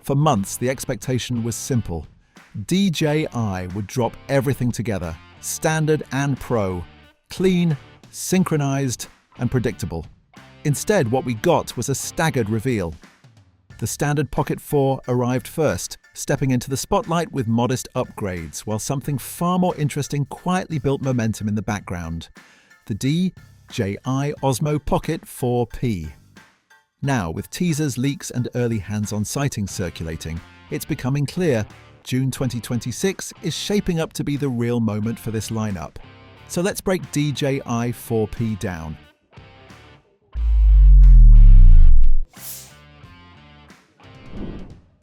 For months, the expectation was simple. DJI would drop everything together, standard and pro, clean, synchronized, and predictable. Instead, what we got was a staggered reveal. The standard Pocket 4 arrived first, stepping into the spotlight with modest upgrades, while something far more interesting quietly built momentum in the background: the DJI Osmo Pocket 4P. Now, with teasers, leaks, and early hands-on sightings circulating, it's becoming clear June 2026 is shaping up to be the real moment for this lineup. So let's break DJI 4P down.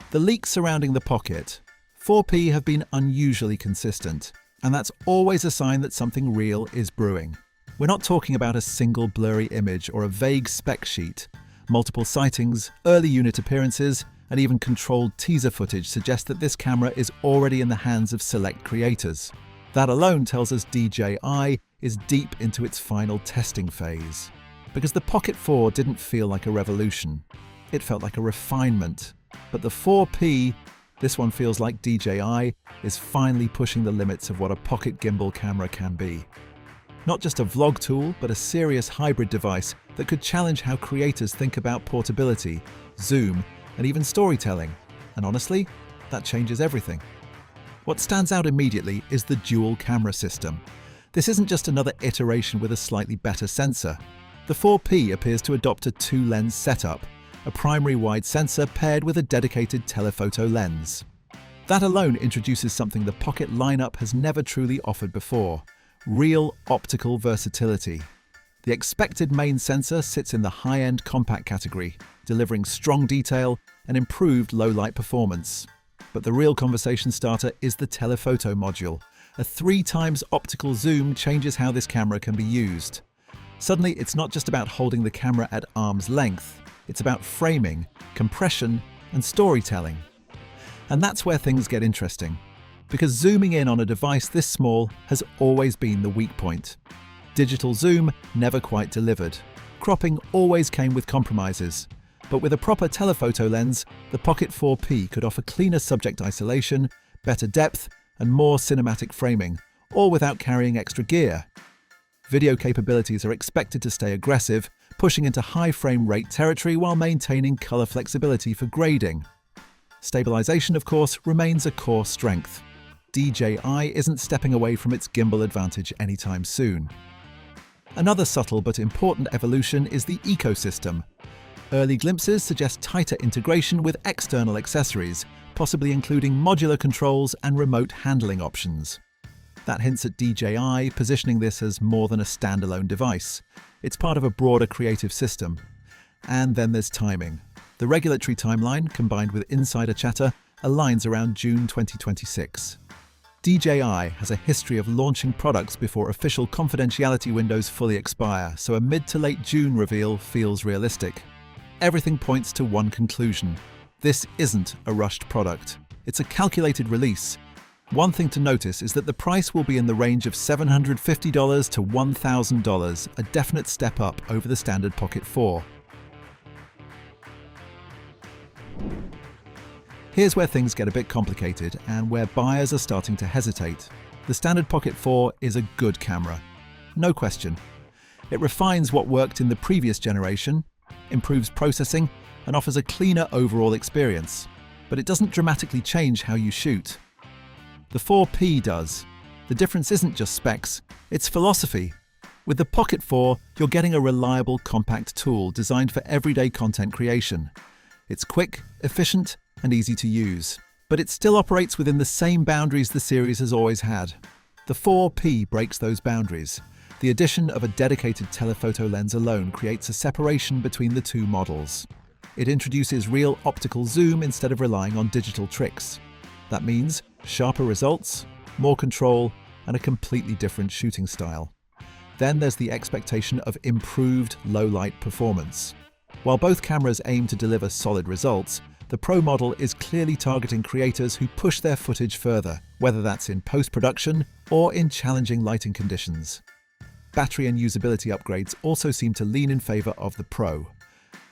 The leaks surrounding the Pocket 4P have been unusually consistent, and that's always a sign that something real is brewing. We're not talking about a single blurry image or a vague spec sheet. Multiple sightings, early unit appearances, and even controlled teaser footage suggest that this camera is already in the hands of select creators. That alone tells us DJI is deep into its final testing phase. Because the Pocket 4 didn't feel like a revolution. It felt like a refinement. But the 4P, this one feels like DJI is finally pushing the limits of what a pocket gimbal camera can be. Not just a vlog tool, but a serious hybrid device that could challenge how creators think about portability, zoom, and even storytelling. And honestly, that changes everything. What stands out immediately is the dual camera system. This isn't just another iteration with a slightly better sensor. The 4P appears to adopt a two-lens setup, a primary wide sensor paired with a dedicated telephoto lens. That alone introduces something the Pocket lineup has never truly offered before: real optical versatility. The expected main sensor sits in the high-end compact category, delivering strong detail and improved low-light performance. But the real conversation starter is the telephoto module. A 3x optical zoom changes how this camera can be used. Suddenly, it's not just about holding the camera at arm's length. It's about framing, compression, and storytelling. And that's where things get interesting, because zooming in on a device this small has always been the weak point. Digital zoom never quite delivered. Cropping always came with compromises. But with a proper telephoto lens, the Pocket 4P could offer cleaner subject isolation, better depth, and more cinematic framing, all without carrying extra gear. Video capabilities are expected to stay aggressive, pushing into high frame rate territory while maintaining color flexibility for grading. Stabilization, of course, remains a core strength. DJI isn't stepping away from its gimbal advantage anytime soon. Another subtle but important evolution is the ecosystem. Early glimpses suggest tighter integration with external accessories, possibly including modular controls and remote handling options. That hints at DJI positioning this as more than a standalone device. It's part of a broader creative system. And then there's timing. The regulatory timeline, combined with insider chatter, aligns around June 2026. DJI has a history of launching products before official confidentiality windows fully expire, so a mid to late June reveal feels realistic. Everything points to one conclusion: this isn't a rushed product. It's a calculated release. One thing to notice is that the price will be in the range of $750 to $1,000, a definite step up over the standard Pocket 4. Here's where things get a bit complicated and where buyers are starting to hesitate. The standard Pocket 4 is a good camera, no question. It refines what worked in the previous generation, improves processing, and offers a cleaner overall experience. But it doesn't dramatically change how you shoot. The 4P does. The difference isn't just specs, it's philosophy. With the Pocket 4, you're getting a reliable, compact tool designed for everyday content creation. It's quick, efficient, and easy to use. But it still operates within the same boundaries the series has always had. The 4P breaks those boundaries. The addition of a dedicated telephoto lens alone creates a separation between the two models. It introduces real optical zoom instead of relying on digital tricks. That means sharper results, more control, and a completely different shooting style. Then there's the expectation of improved low-light performance. While both cameras aim to deliver solid results, the Pro model is clearly targeting creators who push their footage further, whether that's in post-production or in challenging lighting conditions. Battery and usability upgrades also seem to lean in favor of the Pro.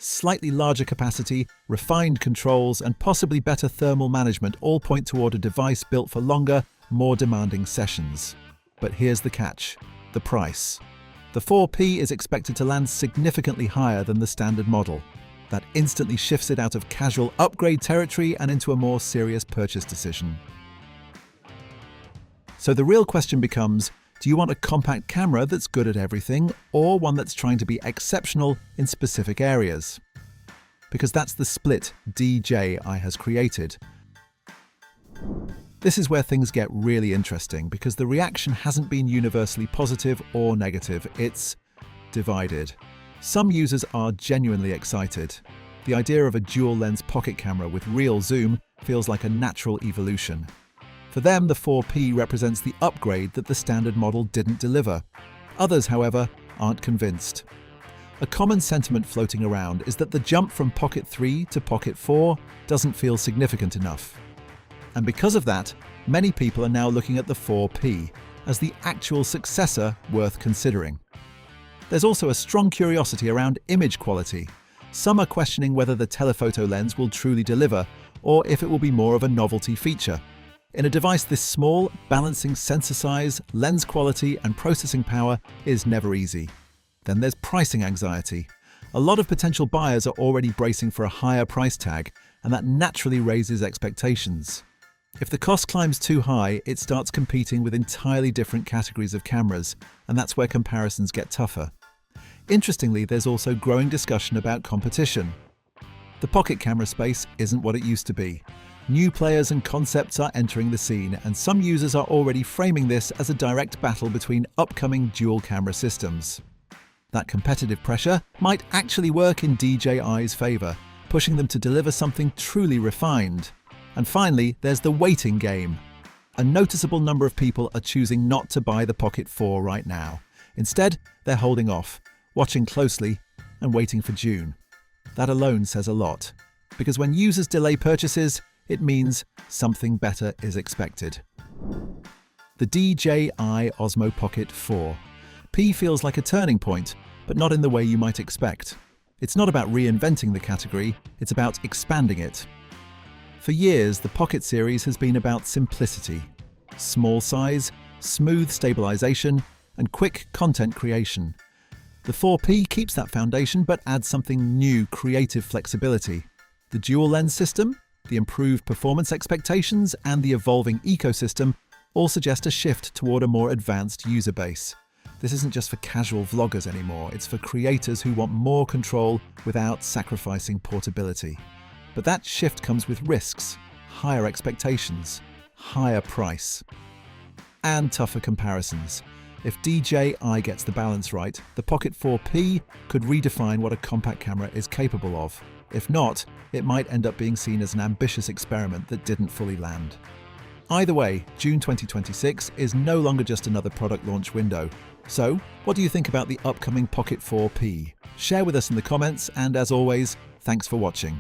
Slightly larger capacity, refined controls, and possibly better thermal management all point toward a device built for longer, more demanding sessions. But here's the catch: the price. The 4P is expected to land significantly higher than the standard model. That instantly shifts it out of casual upgrade territory and into a more serious purchase decision. So the real question becomes, do you want a compact camera that's good at everything, or one that's trying to be exceptional in specific areas? Because that's the split DJI has created. This is where things get really interesting, because the reaction hasn't been universally positive or negative, it's divided. Some users are genuinely excited. The idea of a dual-lens pocket camera with real zoom feels like a natural evolution. For them, the 4P represents the upgrade that the standard model didn't deliver. Others, however, aren't convinced. A common sentiment floating around is that the jump from Pocket 3 to Pocket 4 doesn't feel significant enough. And because of that, many people are now looking at the 4P as the actual successor worth considering. There's also a strong curiosity around image quality. Some are questioning whether the telephoto lens will truly deliver, or if it will be more of a novelty feature. In a device this small, balancing sensor size, lens quality, and processing power is never easy. Then there's pricing anxiety. A lot of potential buyers are already bracing for a higher price tag, and that naturally raises expectations. If the cost climbs too high, it starts competing with entirely different categories of cameras, and that's where comparisons get tougher. Interestingly, there's also growing discussion about competition. The pocket camera space isn't what it used to be. New players and concepts are entering the scene, and some users are already framing this as a direct battle between upcoming dual-camera systems. That competitive pressure might actually work in DJI's favor, pushing them to deliver something truly refined. And finally, there's the waiting game. A noticeable number of people are choosing not to buy the Pocket 4 right now. Instead, they're holding off, watching closely, and waiting for June. That alone says a lot, because when users delay purchases, it means something better is expected. The DJI Osmo Pocket 4. P feels like a turning point, but not in the way you might expect. It's not about reinventing the category, it's about expanding it. For years, the Pocket series has been about simplicity. Small size, smooth stabilization, and quick content creation. The 4P keeps that foundation but adds something new: creative flexibility. The dual lens system, the improved performance expectations, and the evolving ecosystem all suggest a shift toward a more advanced user base. This isn't just for casual vloggers anymore, it's for creators who want more control without sacrificing portability. But that shift comes with risks, higher expectations, higher price, and tougher comparisons. If DJI gets the balance right, the Pocket 4P could redefine what a compact camera is capable of. If not, it might end up being seen as an ambitious experiment that didn't fully land. Either way, June 2026 is no longer just another product launch window. So, what do you think about the upcoming Pocket 4P? Share with us in the comments, and as always, thanks for watching.